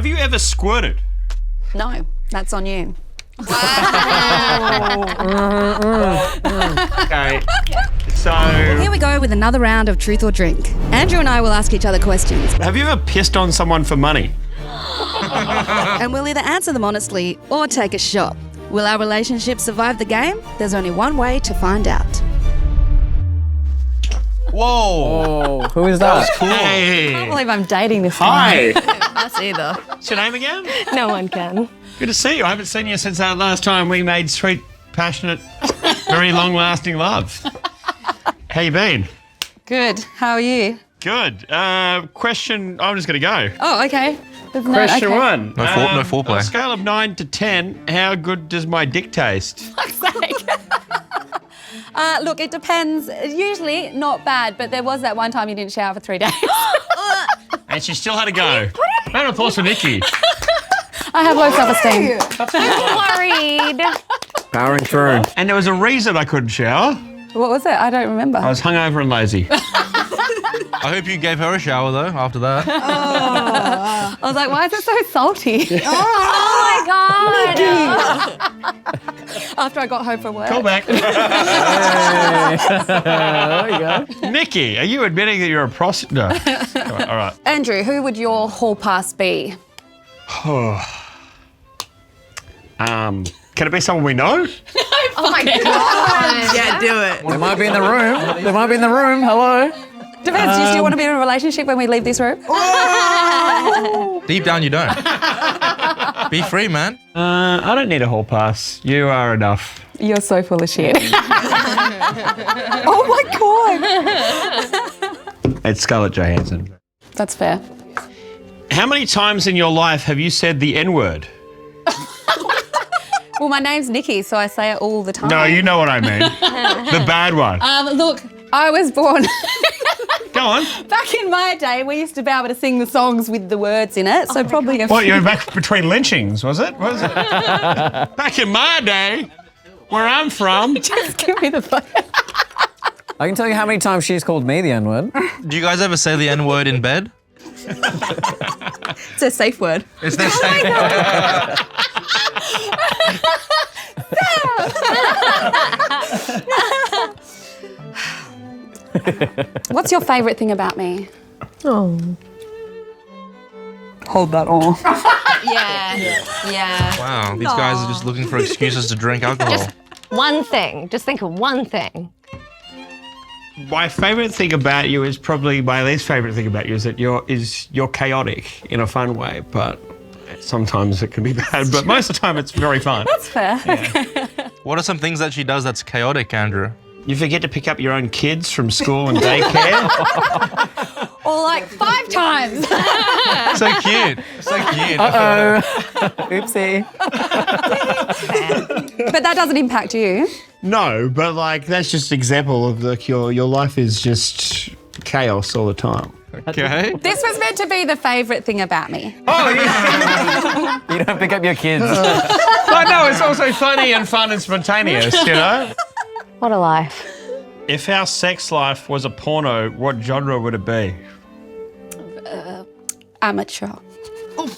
Have you ever squirted? No, that's on you. Okay. So, Here we go with another round of Truth or Drink. Andrew and I will ask each other questions, have you ever pissed on someone for money? and we'll either answer them honestly or take a shot. Will our relationship survive the game? There's only one way to find out. Whoa. Oh, who is that? Cool. I Hey. can't believe I'm dating this guy. Hi. Us either. What's your name again? No one can. Good to see you. I haven't seen you since that last time we made sweet, passionate, very long-lasting love. How you been? Good. How are you? Good. Question. I'm just going to go. Oh, okay. There's no- Question okay. one. No foreplay. On a scale of 9 to 10, how good does my dick taste? Look, it depends. Usually not bad, but there was that one time you didn't shower for 3 days. And she still had to go. Round of applause for Nikki. I have low self-esteem. Worried. Powering through. And there was a reason I couldn't shower. What was it? I don't remember. I was hungover and lazy. I hope you gave her a shower though after that. I was like, why is it so salty? Oh my God. After I got home from work. Call back. There you go. Nikki, are you admitting that you're a prostitute? No. Come on, all right. Andrew, who would your hall pass be? Can it be someone we know? Oh my God. Yeah, do it. They might be in the room. They might be in the room. Hello. Depends. Do you still want to be in a relationship when we leave this room? Deep down, you don't. Be free, man. I don't need a hall pass. You are enough. You're so full of shit. Oh my God. It's Scarlett Johansson. That's fair. How many times in your life have you said the N-word? Well, my name's Nikki, so I say it all the time. No, you know what I mean. The bad one. Look, I was born Go on. back in my day. We used to be able to sing the songs with the words in it, so probably a What, you were back between lynchings, was it? Was it? Back in my day, where I'm from. Just give me the phone. I can tell you how many times she's called me the N-word. Do you guys ever say the N-word in bed? It's a safe word. Is there safe word? What's your favourite thing about me? Oh. Hold that on. Yeah. Wow, these guys are just looking for excuses to drink alcohol. One thing. Just think of one thing. My favourite thing about you is probably my least favourite thing about you is that you're chaotic in a fun way, but sometimes it can be bad, but most of the time it's very fun. That's fair. What are some things that she does that's chaotic, Andrew? You forget to pick up your own kids from school and daycare. Or like 5 times. So cute. So cute. Oopsie. But that doesn't impact you. No, but like that's just an example of like your life is just chaos all the time. Okay. This was meant to be the favourite thing about me. You don't pick up your kids. But no, it's also funny and fun and spontaneous, you know? What a life. If our sex life was a porno, what genre would it be? Amateur. Well,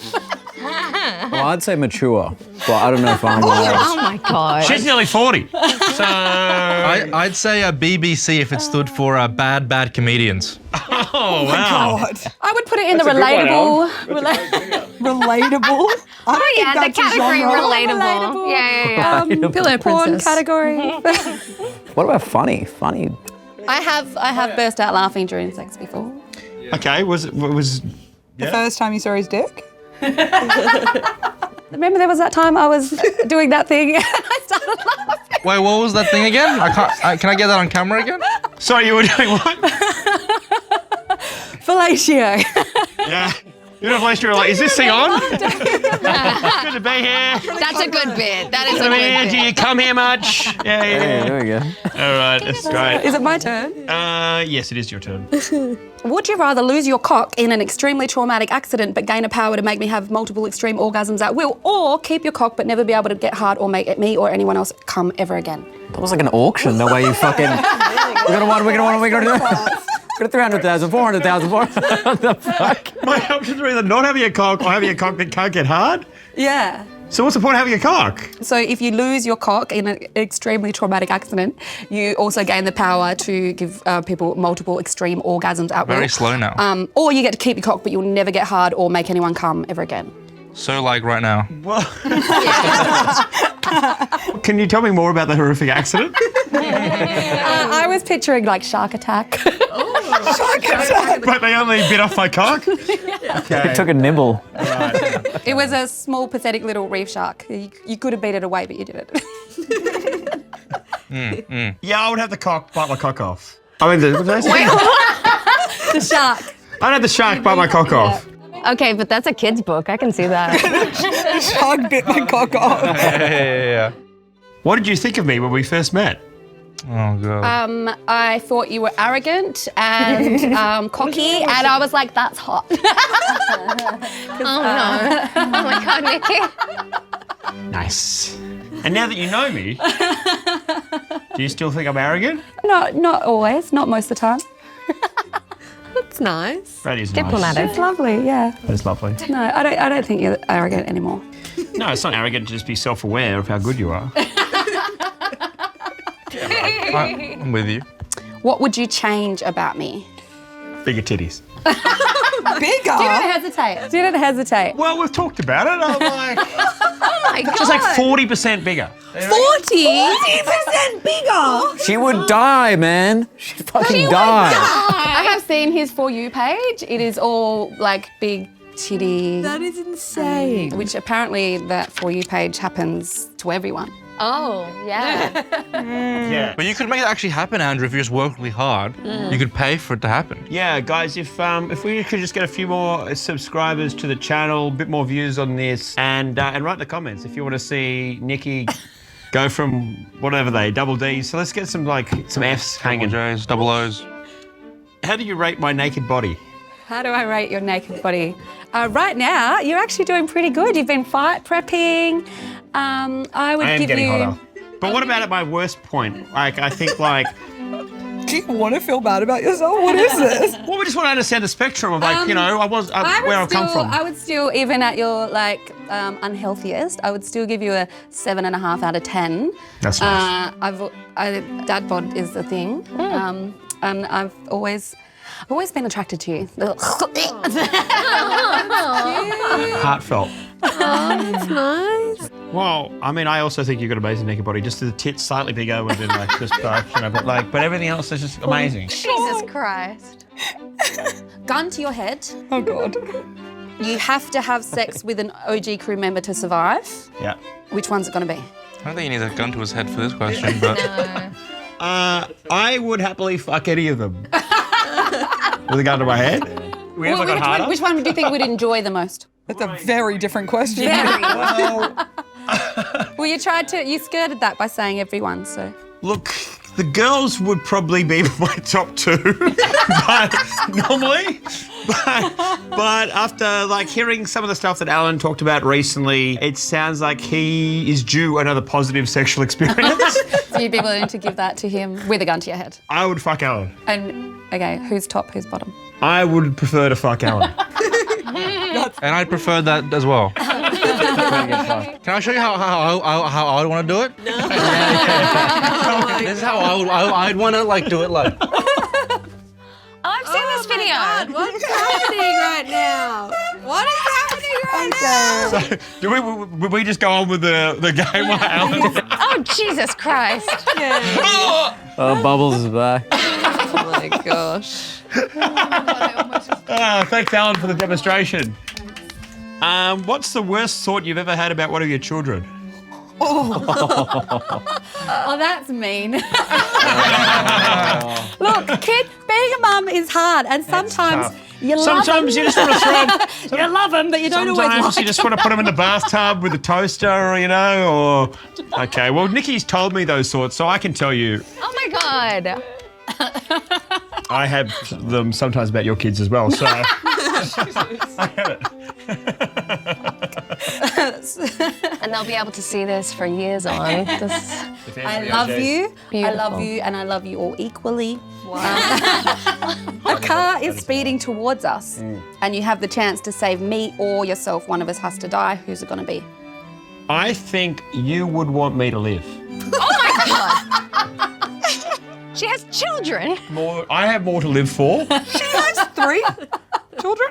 I'd say mature, but I don't know if I'm Oh my God. She's nearly 40. So I'd say a BBC if it stood for bad comedians. oh wow. God. I would put it in the That's a good one, relatable. Relatable. I don't think Yeah, the that's a category genre. relatable. Yeah. Pillow porn princess. category. What about funny? Funny. I have burst out laughing during sex before. Okay, was The first time you saw his dick? Remember there was that time I was doing that thing and I started laughing. Wait, what was that thing again? Can I get that on camera again? sorry, you were doing what? Fellatio. Yeah. You know, place you're like, is this thing on? Good to be here. That's a good bit. That is a I mean, good do bit. you come here much? Yeah. There we go. All right, that's great. Is it my turn? Yes, it is your turn. Would you rather lose your cock in an extremely traumatic accident but gain a power to make me have multiple extreme orgasms at will, or keep your cock but never be able to get hard or make me or anyone else come ever again? That was like an auction, the way you fucking... We're gonna do that. Got 300,000, 400,000, what the fuck? My options are either not having a cock or having a cock that can't get hard. Yeah. So what's the point of having a cock? So if you lose your cock in an extremely traumatic accident, you also gain the power to give people multiple extreme orgasms at will. Very slow now. Or you get to keep your cock, but you'll never get hard or make anyone come ever again. So like right now. Well, can you tell me more about the horrific accident? I was picturing like shark attack. But they only bit off my cock? Okay. It took a nibble. It was a small, pathetic little reef shark. You could have beat it away, but you didn't. Yeah, I would have the cock bite my cock off. I mean, the The shark. I'd have the shark bite my cock off. Okay, but that's a kid's book. I can see that. Shark bit my cock off. Yeah. What did you think of me when we first met? Oh god. I thought you were arrogant and cocky, and I was like, that's hot. Oh no. Oh my God, Nikki. Nice. And now that you know me, do you still think I'm arrogant? No, not always, not most of the time. That's nice. That is Diplomatic. It's lovely, yeah. Nice. That is lovely. No, I don't think you're arrogant anymore. No, it's not arrogant to just be self-aware of how good you are. I'm with you. What would you change about me? Bigger titties. Bigger? Didn't hesitate. Well, we've talked about it. I'm like, Oh my God. just like 40% bigger. 40% bigger? She would die, man. She'd fucking die. I have seen his For You page. It is all like big titty, That is insane. which apparently that For You page happens to everyone. Oh, yeah. Yeah. But you could make it actually happen, Andrew, if you just work really hard. You could pay for it to happen. Yeah, guys, if we could just get a few more subscribers to the channel, a bit more views on this, and write in the comments if you want to see Nikki go from whatever double Ds. So let's get some Fs hanging. Double J's, double O's. How do you rate my naked body? How do I rate your naked body? Right now, you're actually doing pretty good. You've been fight prepping. I would I am give getting you. hotter. But what about at my worst point? Like, I think Do you want to feel bad about yourself? What is this? well, we just want to understand the spectrum of where I've come from. I would still, even at your unhealthiest, I would still give you a 7.5 out of 10. That's nice. Dad bod is the thing, and I've always been attracted to you. Heartfelt. That's nice. Well, I mean, I also think you've got an amazing naked body. Just the tits slightly bigger would have been just but everything else is just amazing. Jesus Christ. Gun to your head. Oh, God. You have to have sex with an OG crew member to survive. Yeah. Which one's it going to be? I don't think he needs a gun to his head for this question, but I would happily fuck any of them. With a gun to my head. We ever got harder? Which one do you think would enjoy the most? That's a very different question. Well, Well, you skirted that by saying everyone, so. look, the girls would probably be my top two, but normally. But after hearing some of the stuff that Alan talked about recently, it sounds like he is due another positive sexual experience. So you'd be willing to give that to him with a gun to your head. I would fuck Alan. And, okay, who's top, who's bottom? I would prefer to fuck Alan. and I'd prefer that as well. Can I show you how I would want to do it? No. This is how I'd want to do it I've seen this video. God, what's happening right now? What is happening right now? So, would we just go on with the game while Alan? Oh, Jesus Christ. Oh, Bubbles is back. Oh my gosh. Thanks, Alan, for the demonstration. What's the worst thought you've ever had about one of your children? Oh, that's mean. Look, being a mum is hard, and sometimes you love Sometimes you just want to throw them. you love them, but you don't always Sometimes you like just want to put them in the bathtub with a toaster, or... Okay, well, Nikki's told me those thoughts, so I can tell you. Oh my God. I have them sometimes about your kids as well, so... I get it. And they'll be able to see this for years on. I love you. I Beautiful. love you, and I love you all equally. Wow. I car is speeding towards us and you have the chance to save me or yourself, one of us has to die, who's it going to be? I think you would want me to live. She has children. I have more to live for. She has 3 children.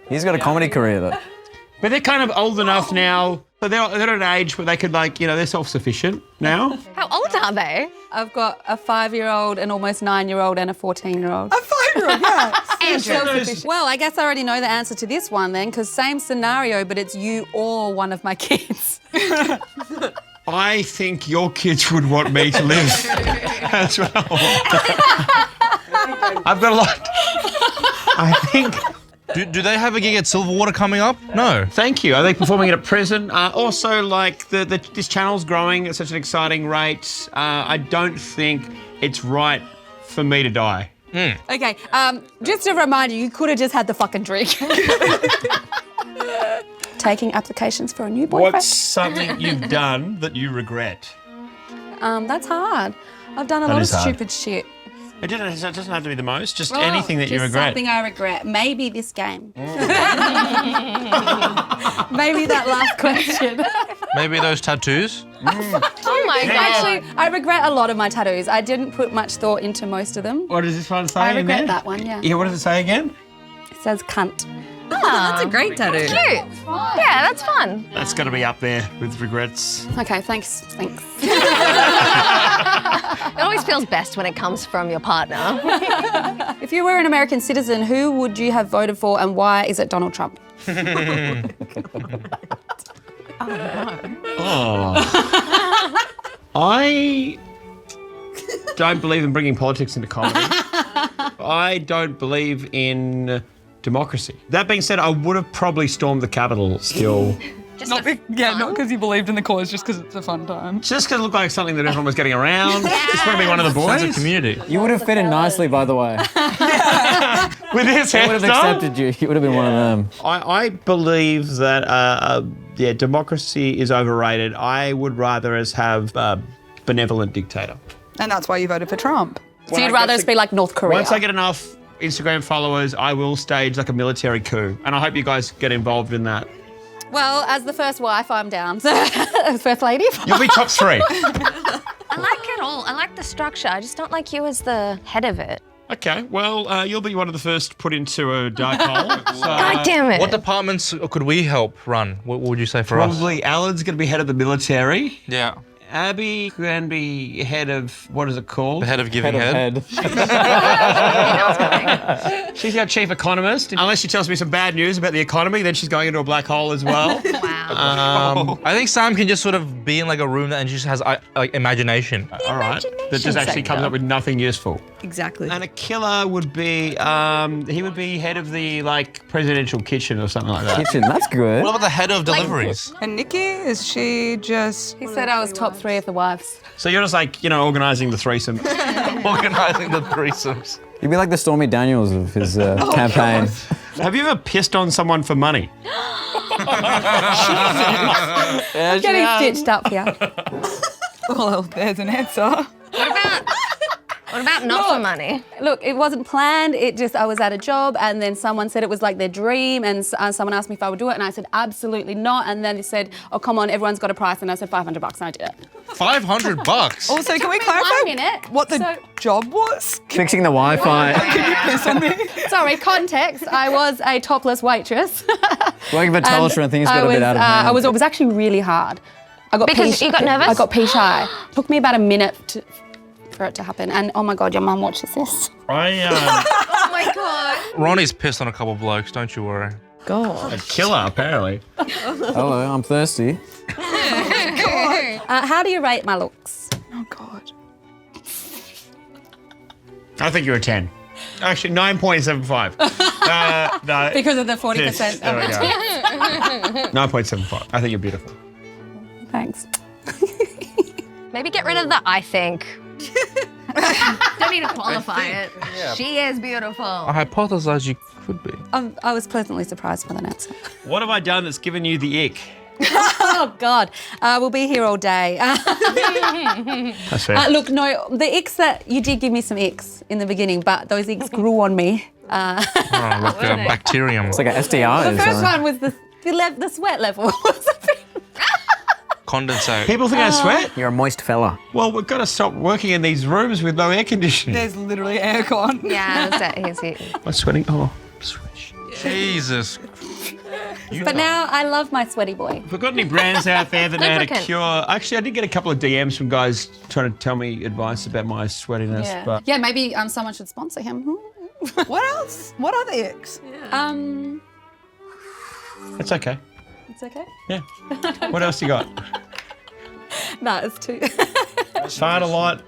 He's got a comedy career, though. But they're kind of old enough now. So they're at an age where they could, like, you know, they're self-sufficient now. How old are they? I've got a 5-year-old, an almost 9-year-old and a 14-year-old. A 5-year-old, yeah. Andrew. Well, I guess I already know the answer to this one then, because same scenario, but it's you or one of my kids. I think your kids would want me to live as well. I've got a lot. I think... Do they have a gig at Silverwater coming up? No. Thank you. Are they performing it at prison? Also, like, this channel's growing at such an exciting rate. I don't think it's right for me to die. Okay, just a reminder, you could have just had the fucking drink. Taking applications for a new boyfriend. What's something you've done that you regret? That's hard. I've done a lot of stupid shit. It doesn't have to be the most, just anything that you regret. Something I regret. Maybe this game. Maybe that last question. Maybe those tattoos? Oh my God. Actually, I regret a lot of my tattoos. I didn't put much thought into most of them. What does this one say? I in regret there? that one, yeah. Yeah, what does it say again? It says cunt. That's a great tattoo. Cute. Yeah, that's fun. That's got to be up there with regrets. Okay, thanks. It always feels best when it comes from your partner. If you were an American citizen, who would you have voted for and why is it Donald Trump? I don't believe in bringing politics into comedy. I don't believe in democracy. That being said, I would have probably stormed the Capitol still. Not because you believed in the cause, just because it's a fun time. Just because it looked like something that everyone was getting around. Just want to be one of the boys. Sense of community. You would have fit in nicely, by the way. With his They would have hairstyle. accepted you. You would have been one of them. I believe that democracy is overrated. I would rather us have a benevolent dictator. And that's why you voted for Trump. So you'd rather us be like North Korea? Once I get enough Instagram followers, I will stage like a military coup. And I hope you guys get involved in that. Well, as the first wife, I'm down. First lady. You'll be top 3. I like it all. I like the structure. I just don't like you as the head of it. Okay, well, you'll be one of the first put into a dark hole. So, God damn it. What departments could we help run? What would you say for us? probably Alan's going to be head of the military. Yeah. Abby can be head of, what is it called? The head of giving head. She's our chief economist. Unless she tells me some bad news about the economy, then she's going into a black hole as well. Wow. I think Sam can just sort of be in like a room and she just has like imagination. All right. That just actually comes up with nothing useful. Exactly. And a killer would be, he would be head of the, like, presidential kitchen or something like that. Kitchen, that's good. What about the head of deliveries? And Nikki, is she just... He said I was top 3 of the wives. So you're just like, you know, organising the threesome. Organising the threesomes. You'd be like the Stormy Daniels of his campaign. Have you ever pissed on someone for money? Getting stitched up here. Well, there's an answer. What about not for money? Look, it wasn't planned. It just, I was at a job and then someone said it was like their dream and someone asked me if I would do it and I said, absolutely not. And then they said, oh, come on, everyone's got a price. And I said, $500 and I did it. $500? Also, can we One clarify minute. what the So- job was? Fixing the Wi-Fi. Can you piss on me? Sorry, context. I was a topless waitress. Working for Telstra and things got a bit out of hand. It was actually really hard. I got Because you got nervous? I got pee shy. Took me about a minute for it to happen. And oh my God, your mum watches this. Oh my God. Ronnie's pissed on a couple of blokes, don't you worry. A killer, apparently. Hello, I'm thirsty. How do you rate my looks? Oh, God. I think you're a 10. Actually, 9.75. No. Because of the Yes, 40%. there we go. 9.75. I think you're beautiful. Thanks. Maybe get rid of the I think. Don't need to qualify it. She is beautiful. I hypothesized you could be. I was pleasantly surprised with an answer. What have I done that's given you the ick? Oh God, we'll be here all day. That's fair. Look, no, the icks that you did give me some icks in the beginning, but those icks grew on me Like a bacterium. It's like an STI. The first one was the sweat level. Condensate. People think I sweat? You're a moist fella. Well, we've got to stop working in these rooms with no air conditioning. There's literally aircon. Yeah, he's here. I'm sweating. Oh, sweat. Jesus. But now I love my sweaty boy. If we've got any brands out there that know how to Lubricant. cure... Actually, I did get a couple of DMs from guys trying to tell me advice about my sweatiness, but... Yeah, maybe someone should sponsor him. What else? What other icks? It's okay. It's okay. Yeah. What else you got? No, it's too. Fart a lot.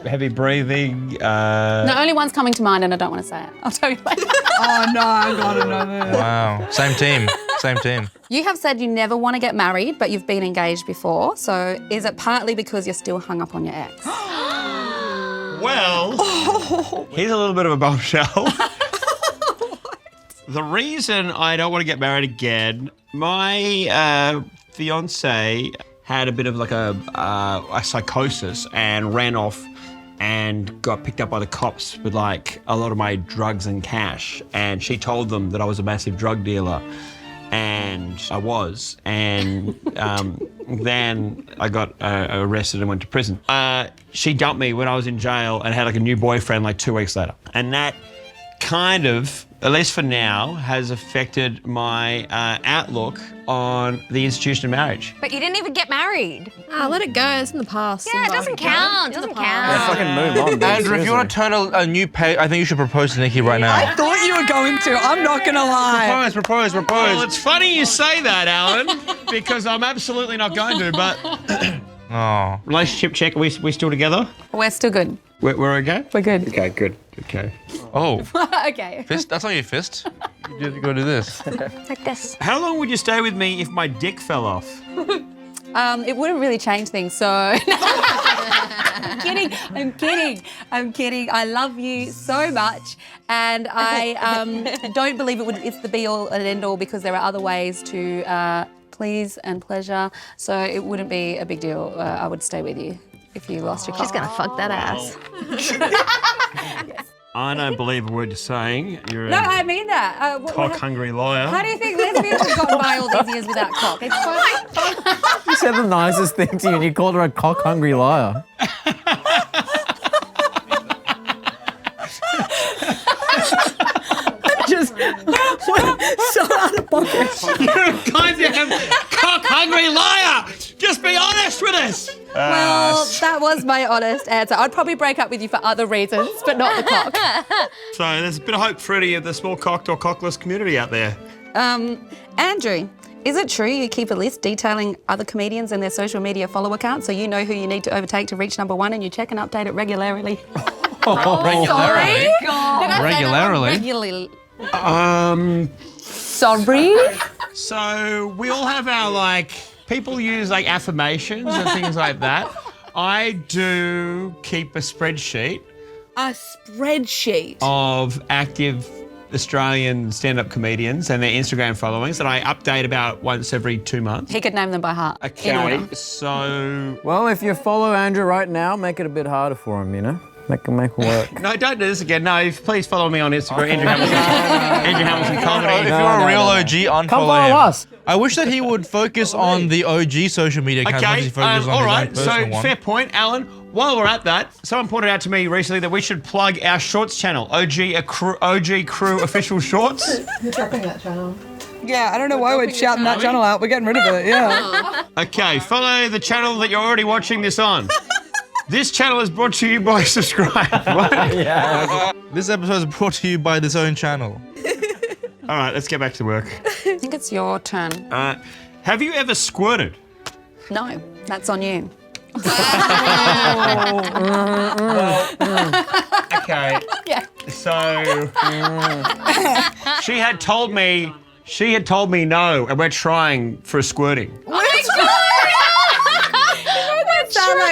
Heavy breathing. The only one's coming to mind, and I don't want to say it. I'll tell you later. Oh no, I gotta know this. Wow. Same team. Same team. You have said you never want to get married, but you've been engaged before. So is it partly because you're still hung up on your ex? Well, here's a little bit of a bombshell. The reason I don't want to get married again, my fiance had a bit of like a psychosis and ran off and got picked up by the cops with like a lot of my drugs and cash. And she told them that I was a massive drug dealer. And I was. And then I got arrested and went to prison. She dumped me when I was in jail and had like a new boyfriend like 2 weeks later. And that kind of, at least for now, has affected my outlook on the institution of marriage. But you didn't even get married. Ah, let it go. It's in the past. Yeah, it doesn't count. It doesn't count. Fucking move on, dude. Andrew, if you want to turn a new page, I think you should propose to Nikki right now. I thought you were going to. I'm not gonna lie. Propose. Well, it's funny you say that, Alan, because I'm absolutely not going to, but... Oh. Relationship check, are we still together? We're still good. We're okay? We're good. Okay, good. Okay. Oh. Okay. Fist? That's not your fist. You go do this. Like this. How long would you stay with me if my dick fell off? It wouldn't really change things, so... I'm kidding. I love you so much, and I don't believe it's the be-all and end-all because there are other ways to please and pleasure, so it wouldn't be a big deal. I would stay with you if you lost your She's cock. gonna fuck that ass. I don't believe a word you're saying. You're No, a I mean that. cock-hungry liar. How do you think lesbians have gotten by all these years without cock? It's fine. She said the nicest thing to you and you called her a cock-hungry liar. Just so out of pocket. You guys are cock-hungry liar! Just be honest with us! Well, that was my honest answer. I'd probably break up with you for other reasons, but not the cock. So there's a bit of hope for any of the small-cocked or cockless community out there. Andrew, is it true you keep a list detailing other comedians and their social media follow accounts so you know who you need to overtake to reach #1 and you check and update it regularly? Regularly? Regularly? Regularly. Sorry? So we all have our, like, people use, like, affirmations and things like that. I do keep a spreadsheet A spreadsheet. of active Australian stand-up comedians and their Instagram followings that I update about once every 2 months. He could name them by heart. In Okay, order. so... Well, if you follow Andrew right now, make it a bit harder for him, you know? Make it work. No, don't do this again. No, please follow me on Instagram, Andrew Hamilton. Andrew Hamilton Comedy. If you're a real OG, unfollow Come follow him. us. I wish that he would focus on the OG social media accounts as much as Okay, he focuses on all his right. own So personal one. fair point, Alan. While we're at that, someone pointed out to me recently that we should plug our shorts channel, OG Crew Official Shorts. You're dropping that channel. Yeah, I don't know why we're shouting that channel out. We're getting rid of it, yeah. Okay, follow the channel that you're already watching this on. This channel is brought to you by Subscribe. What? This episode is brought to you by this own channel. All right, let's get back to work. I think it's your turn. Have you ever squirted? No, that's on you. Okay. Yeah. So she had told me no, and we're trying for a squirting.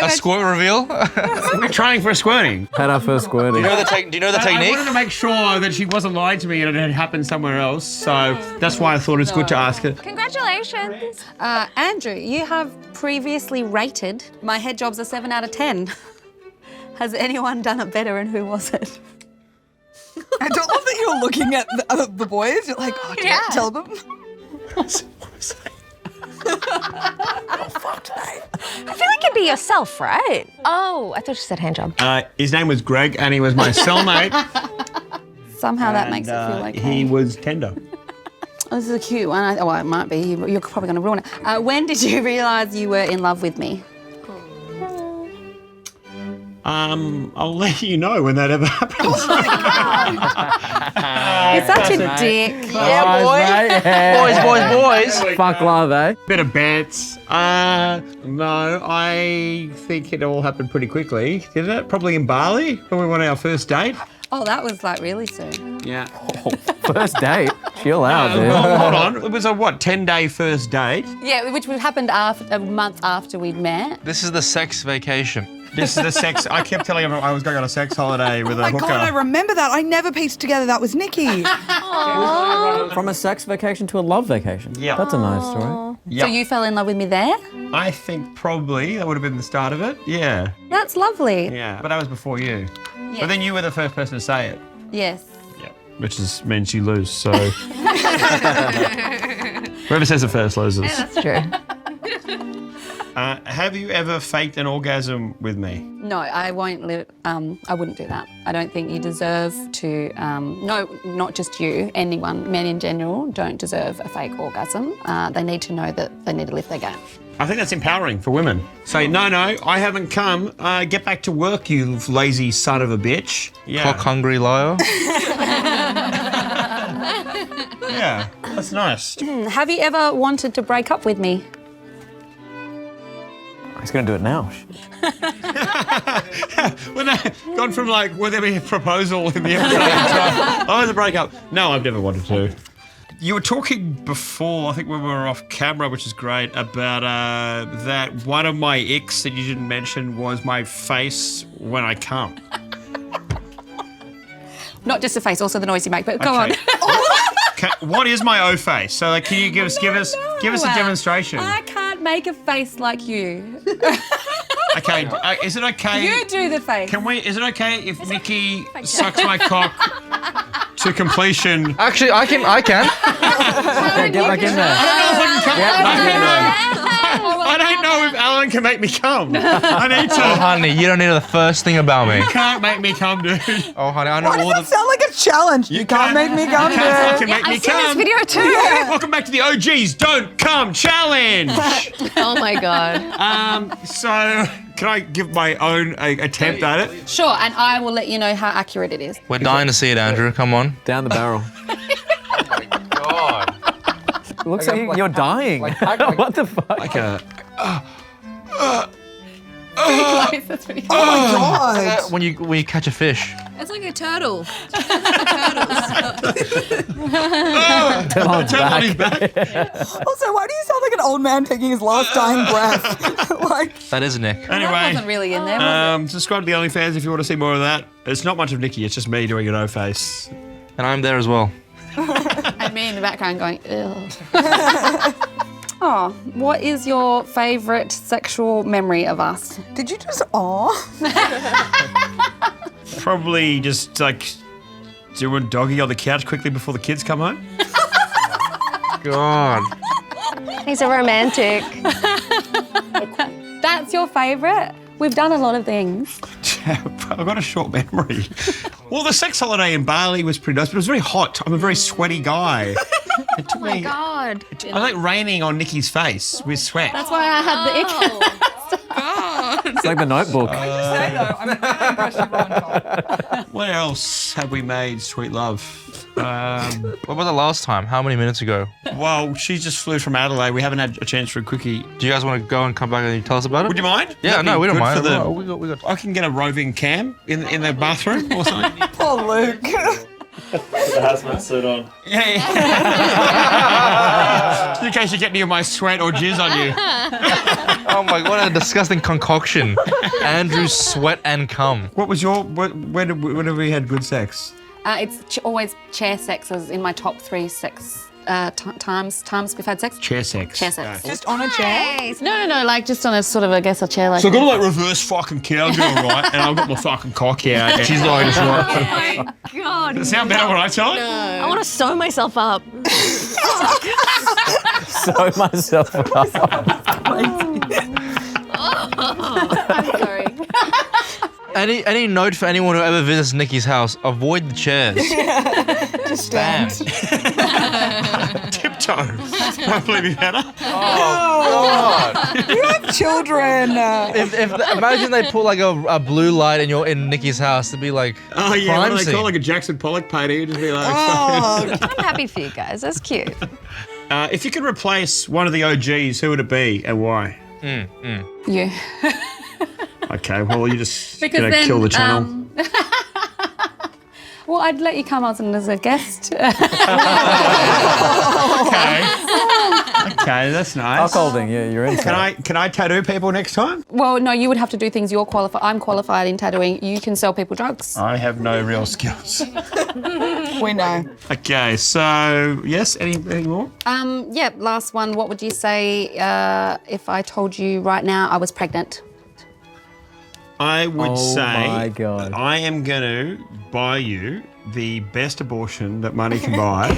A squirt reveal? We're trying for a squirting. Had our first squirting. Do you know the I technique? wanted to make sure that she wasn't lying to me and it had happened somewhere else, so that's why I thought it's good to ask her. Congratulations. Andrew, you have previously rated my head jobs a 7 out of 10. Has anyone done it better and who was it? I don't love that you're looking at the boys. You're like, oh, Yeah. tell them. I feel like it'd be yourself, right? Oh, I thought you said hand job. His name was Greg, and he was my cellmate. Somehow that and, makes it feel okay. He was tender. Oh, this is a cute one. Oh, it might be. You're probably going to ruin it. When did you realise you were in love with me? I'll let you know when that ever happens. You're such a dick. Yeah, boy. Mate. Boys. Fuck love, eh? Bit of bets. No, I think it all happened pretty quickly, didn't it? Probably in Bali when we went on our first date. Oh, that was like really soon. Yeah. First date. Chill out, dude. Hold on. It was a 10-day first date? Yeah, which happened a month after we'd met. This is the sex vacation. This is the sex. I kept telling everyone I was going on a sex holiday with Oh a my hooker. God, I remember that. I never pieced together that was Nikki. From a sex vacation to a love vacation. Yeah. That's a nice story. Yep. So you fell in love with me there? I think probably that would have been the start of it. Yeah. That's lovely. Yeah. But that was before you. Yes. But then you were the first person to say it. Yes. Yeah. Which means you lose. So whoever says it first loses. That's true. Have you ever faked an orgasm with me? No, I won't live. I wouldn't do that. I don't think you deserve to. No, not just you. Anyone, men in general, don't deserve a fake orgasm. They need to know that they need to lift their game. I think that's empowering for women. Say, no, I haven't come. Get back to work, you lazy son of a bitch. Yeah. Cock hungry liar. Yeah, that's nice. Have you ever wanted to break up with me? He's going to do it now. When gone from like, will there be a proposal in the episode? Oh, there's a breakup. No, I've never wanted to. You were talking before, I think when we were off camera, which is great, about that one of my icks that you didn't mention was my face when I come. Not just the face, also the noise you make. But go on. What is my O face? So, like, can you give us a demonstration? I can't make a face like you. Okay, is it okay? You do the face. Is it okay if Nikki sucks my cock to completion? Actually, I can. Okay, get back in there. I don't know if Alan can make me come. I need to. Oh, honey, you don't need the first thing about me. You can't make me come, dude. Oh, honey, I know Why all does that sound like a challenge? You can't make me come, You can't fucking dude. make me I've seen come. this video too. Welcome back to the OGs Don't Come Challenge. Oh my God. So, can I give my own attempt at it? Sure, and I will let you know how accurate it is. We're dying to see it, Andrew. Come on. Down the barrel. God. Looks like you're dying. What the fuck? Like a. That's pretty Oh my God. When you catch a fish. It's like a turtle. Tell on Tell on his back. Also, why do you sound like an old man taking his last dying breath? Like, That is Nick. That wasn't Anyway, really in there, was subscribe to the OnlyFans if you want to see more of that. It's not much of Nikki, it's just me doing an O face. And I'm there as well. it? And me in the background going, ugh. Oh, what is your favourite sexual memory of us? did you just Probably just like doing doggy on the couch quickly before the kids come home. God. He's a romantic. That's your favourite? We've done a lot of things. I've got a short memory. Well, the sex holiday in Bali was pretty nice, but it was very hot. I'm a very sweaty guy. It took me. God. I like raining on Nikki's face with sweat. That's why I had the ick. It's like the Notebook. Say though, I'm very impressed you've run top. What else have we made, sweet love? What was the last time? How many minutes ago? Well, she just flew from Adelaide. We haven't had a chance for a quickie. Do you guys want to go and come back and tell us about it? Would you mind? Yeah, That'd no, be we don't good mind. for the- We got. I can get a roving cam in the bathroom or something. Poor Luke. The hazmat suit on. Yeah. Just in case you get any of my sweat or jizz on you. Oh my! What a disgusting concoction. Andrew's sweat and cum. What was your? When have we had good sex? It's always chair sex is in my top 3 sex times we've had sex? Chair sex. Chair sex. Just on a chair? No, like just on a sort of, I guess, a chair like So I got to like reverse fucking cowgirl, right? And I've got my fucking cock out. And she's like, just right. God. Does it sound better when I tell it? I want to sew myself up. Sew myself up. I'm sorry. Any note for anyone who ever visits Nikki's house? Avoid the chairs. Just stand. Tiptoe. Hopefully be better. You have children. Imagine they put like a blue light and you're in Nikki's house to be like Oh yeah, what crime do they scene. call it? Like a Jackson Pollock painting? Just be like, Oh, I'm happy for you guys. That's cute. if you could replace one of the OGs, who would it be and why? You. Okay, well you just Because gonna then, kill the channel. Well, I'd let you come on as a guest. Okay. Okay, that's nice. Cuckolding, yeah, you're in. Can I tattoo people next time? Well, no, you would have to do things you're qualified. I'm qualified in tattooing. You can sell people drugs. I have no real skills. we know. Okay, so yes, any more? Yeah, last one. What would you say if I told you right now I was pregnant? I would say my God. I am gonna buy you the best abortion that money can buy.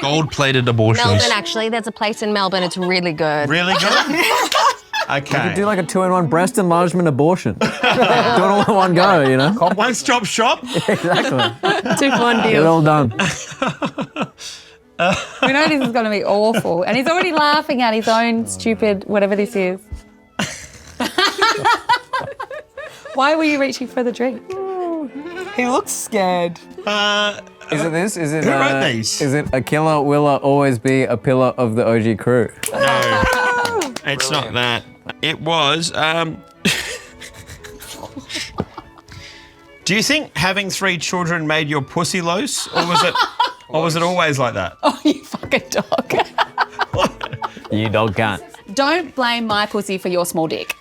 Gold-plated abortions. Melbourne, actually. There's a place in Melbourne. It's really good. Really good? Okay. Do like a 2-in-1 breast enlargement abortion. Do it all in one go, you know? One-stop shop. Exactly. 2-for-1 Get it all done. We know this is going to be awful. And he's already laughing at his own stupid whatever this is. Why were you reaching for the drink? He looks scared. Is it this? Is it? Who wrote these? Is it a killer will always be a pillar of the OG crew? No, it's not that. It was. Do you think having 3 children made your pussy loose, or was it always like that? Oh, you fucking dog. You dog can't. Don't blame my pussy for your small dick.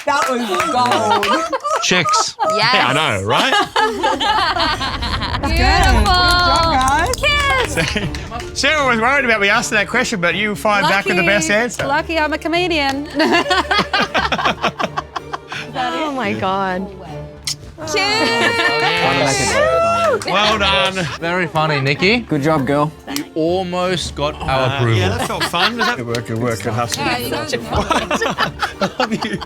That was gold. Chicks. Yes. Yeah, I know, right? Good job, guys. Sarah was worried about me asking that question, but you fired back with the best answer. Lucky I'm a comedian. Oh my God. Well done. Very funny, Nikki. Good job, girl. You almost got our approval. Yeah, that felt fun. Good work, good hustle. Such a fun. I love you.